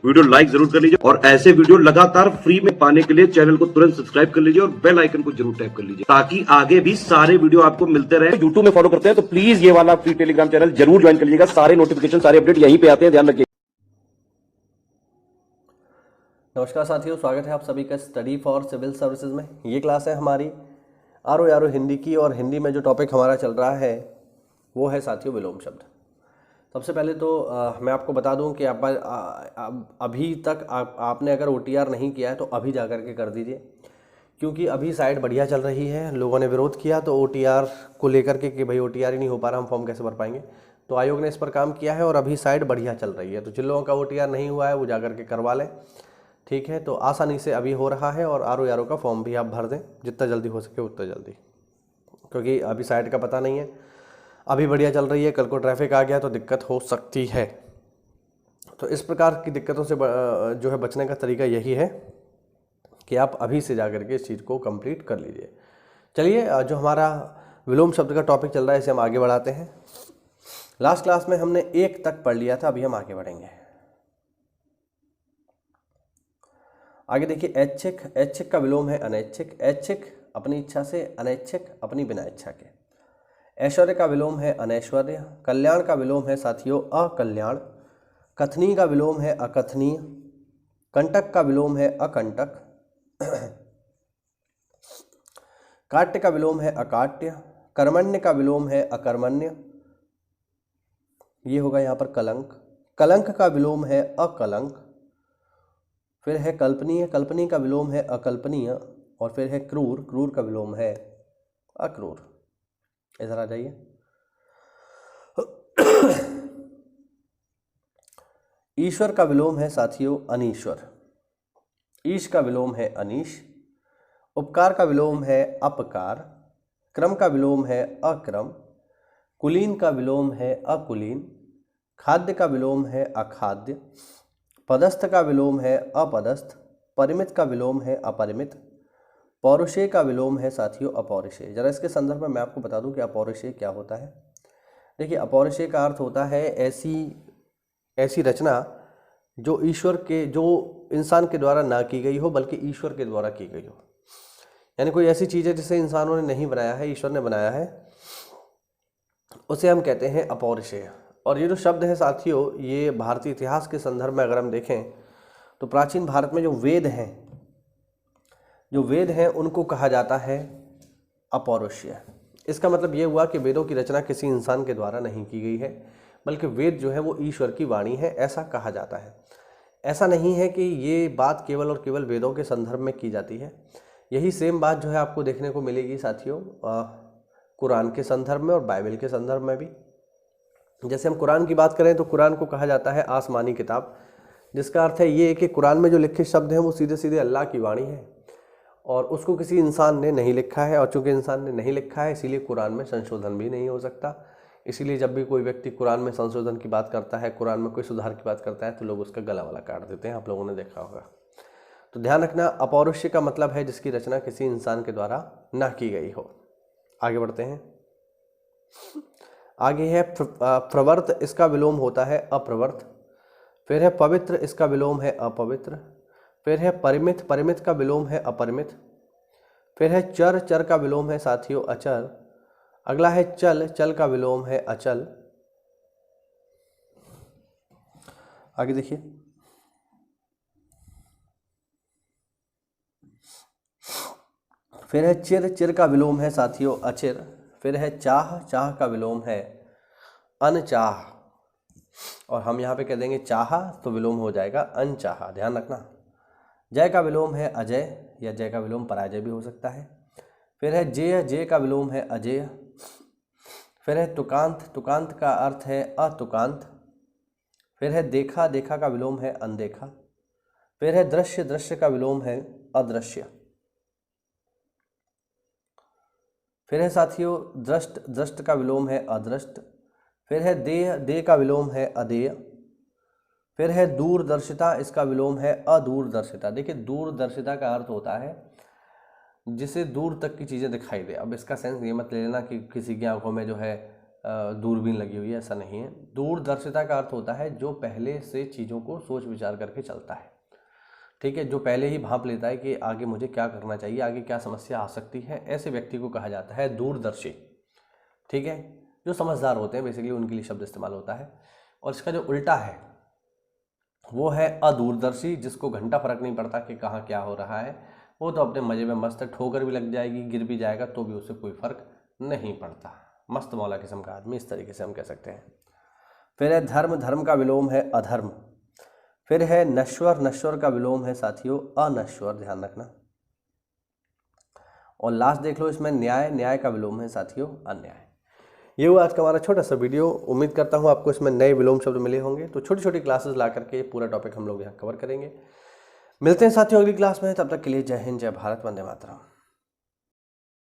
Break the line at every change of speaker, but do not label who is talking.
Video like जरूर कर लीजिए और ऐसे वीडियो लगातार फ्री में पाने के लिए चैनल को तुरंत सब्सक्राइब कर लीजिए और बेल आइकन को जरूर टैप कर लीजिए ताकि आगे भी सारे वीडियो आपको मिलते रहे। यूट्यूब में फॉलो करते हैं तो प्लीज ये वाला फ्री टेलीग्राम चैनल जरूर ज्वाइन कर लीजिएगा। सारे नोटिफिकेशन सारे अपडेट यहीं पे आते हैं, ध्यान रखिए।
नमस्कार साथियों, स्वागत है आप सभी का स्टडी फॉर सिविल सर्विसेज में। ये क्लास है हमारी आरो यारो हिंदी की और हिंदी में जो टॉपिक हमारा चल रहा है वो है साथियों विलोम शब्द। सबसे पहले तो मैं आपको बता दूं कि अभी तक आपने अगर OTR नहीं किया है तो अभी जा कर के कर दीजिए, क्योंकि अभी साइट बढ़िया चल रही है। लोगों ने विरोध किया तो OTR को लेकर के कि भाई OTR ही नहीं हो पा रहा, हम फॉर्म कैसे भर पाएंगे। तो आयोग ने इस पर काम किया है और अभी साइट बढ़िया चल रही है। तो जिन लोगों का OTR नहीं हुआ है वो जा कर के करवा लें, ठीक है। तो आसानी से अभी हो रहा है और आरो यारो का फॉर्म भी आप भर दें जितना जल्दी हो सके उतना जल्दी, क्योंकि अभी साइट का पता नहीं है। अभी बढ़िया चल रही है, कल को ट्रैफिक आ गया तो दिक्कत हो सकती है। तो इस प्रकार की दिक्कतों से जो है बचने का तरीका यही है कि आप अभी से जा करके इस चीज़ को कंप्लीट कर लीजिए। चलिए, जो हमारा विलोम शब्द का टॉपिक चल रहा है इसे हम आगे बढ़ाते हैं। लास्ट क्लास में हमने 1 तक पढ़ लिया था, अभी हम आगे बढ़ेंगे। आगे देखिए, ऐच्छिक। ऐच्छिक का विलोम है अनैच्छिक। ऐच्छिक अपनी इच्छा से, अनैच्छिक अपनी बिना इच्छा के। ऐश्वर्य का विलोम है अनैश्वर्य। कल्याण का विलोम है साथियों अकल्याण। कथनी का विलोम है अकथनीय। कंटक का विलोम है अकंटक। काट्य का विलोम है अकाट्य। कर्मण्य का विलोम है अकर्मण्य, ये होगा यहाँ पर कलंक। कलंक का विलोम है अकलंक। फिर है कल्पनीय। कल्पनीय का विलोम है अकल्पनीय। और फिर है क्रूर। क्रूर का विलोम है अक्रूर। इधर आ जाइए। ईश्वर का विलोम है साथियों अनीश्वर। ईश का विलोम है अनीश। उपकार का विलोम है अपकार। क्रम का विलोम है अक्रम। कुलीन का विलोम है अकुलीन। खाद्य का विलोम है अखाद्य। पदस्थ का विलोम है अपदस्थ। परिमित का विलोम है अपरिमित। पौरुषेय का विलोम है साथियों अपौरुषेय। जरा इसके संदर्भ में मैं आपको बता दूं कि अपौरुषेय क्या होता है। देखिए, अपौरुषेय का अर्थ होता है ऐसी रचना जो इंसान के द्वारा ना की गई हो बल्कि ईश्वर के द्वारा की गई हो। यानी कोई ऐसी चीज़ है जिसे इंसानों ने नहीं बनाया है, ईश्वर ने बनाया है, उसे हम कहते हैं अपौरुषेय। और ये जो शब्द है साथियों, ये भारतीय इतिहास के संदर्भ में अगर हम देखें तो प्राचीन भारत में जो वेद हैं उनको कहा जाता है अपौरुषीय। इसका मतलब ये हुआ कि वेदों की रचना किसी इंसान के द्वारा नहीं की गई है बल्कि वेद जो है वो ईश्वर की वाणी है, ऐसा कहा जाता है। ऐसा नहीं है कि ये बात केवल और केवल वेदों के संदर्भ में की जाती है। यही सेम बात जो है आपको देखने को मिलेगी साथियों कुरान के संदर्भ में और बाइबल के संदर्भ में भी। जैसे हम कुरान की बात करें तो कुरान को कहा जाता है आसमानी किताब, जिसका अर्थ है ये कि कुरान में जो लिखे शब्द हैं वो सीधे सीधे अल्लाह की वाणी है और उसको किसी इंसान ने नहीं लिखा है। और चूंकि इंसान ने नहीं लिखा है इसीलिए कुरान में संशोधन भी नहीं हो सकता। इसीलिए जब भी कोई व्यक्ति कुरान में संशोधन की बात करता है, कुरान में कोई सुधार की बात करता है तो लोग उसका गला वाला काट देते हैं, आप लोगों ने देखा होगा। तो ध्यान रखना, अपौरुषेय का मतलब है जिसकी रचना किसी इंसान के द्वारा ना की गई हो। आगे बढ़ते हैं। आगे है प्रवर्त। इसका विलोम होता है अप्रवर्त। फिर है पवित्र। इसका विलोम है अपवित्र। फिर है परिमित। परिमित का विलोम है अपरिमित। फिर है चर। चर का विलोम है साथियों अचर। अगला है चल। चल का विलोम है अचल। आगे देखिए, फिर है चिर। चिर का विलोम है साथियों अचिर। फिर है चाह। चाह का विलोम है अनचाह। और हम यहाँ पे कह देंगे चाहा तो विलोम हो जाएगा अनचाहा, ध्यान रखना। जय का विलोम है अजय या जय का विलोम पराजय भी हो सकता है। फिर है जेय। जेय का विलोम है अजेय। फिर है तुकांत। तुकांत का अर्थ है अतुकांत। फिर है देखा। देखा का विलोम है अनदेखा। फिर है दृश्य। दृश्य का विलोम है अदृश्य। फिर है साथियों दृष्ट। दृष्ट का विलोम है अदृष्ट। फिर है देह। देह का विलोम है अदेय। फिर है दूरदर्शिता। इसका विलोम है अदूरदर्शिता। देखिए, दूरदर्शिता का अर्थ होता है जिसे दूर तक की चीज़ें दिखाई दे। अब इसका सेंस ये मत ले लेना कि किसी की आंखों में जो है दूरबीन लगी हुई है, ऐसा नहीं है। दूरदर्शिता का अर्थ होता है जो पहले से चीज़ों को सोच विचार करके चलता है, ठीक है, जो पहले ही भांप लेता है कि आगे मुझे क्या करना चाहिए, आगे क्या समस्या आ सकती है, ऐसे व्यक्ति को कहा जाता है दूरदर्शी, ठीक है। जो समझदार होते हैं बेसिकली उनके लिए शब्द इस्तेमाल होता है। और इसका जो उल्टा है वो है अदूरदर्शी, जिसको घंटा फर्क नहीं पड़ता कि कहाँ क्या हो रहा है, वो तो अपने मज़े में मस्त है, ठोकर भी लग जाएगी, गिर भी जाएगा तो भी उससे कोई फर्क नहीं पड़ता, मस्त मौला किस्म का आदमी, इस तरीके से हम कह सकते हैं। फिर है धर्म, धर्म का विलोम है अधर्म। फिर है नश्वर, नश्वर का विलोम है साथियों अनश्वर, ध्यान रखना। और लास्ट देख लो इसमें न्याय, न्याय का विलोम है साथियों अन्याय। ये हुआ आज का हमारा छोटा सा वीडियो। उम्मीद करता हूँ आपको इसमें नए विलोम शब्द मिले होंगे। तो छोटी छोटी क्लासेस ला करके पूरा टॉपिक हम लोग यहाँ कवर करेंगे। मिलते हैं साथियों अगली क्लास में, तब तक के लिए जय हिंद, जय भारत, वंदे मातरम।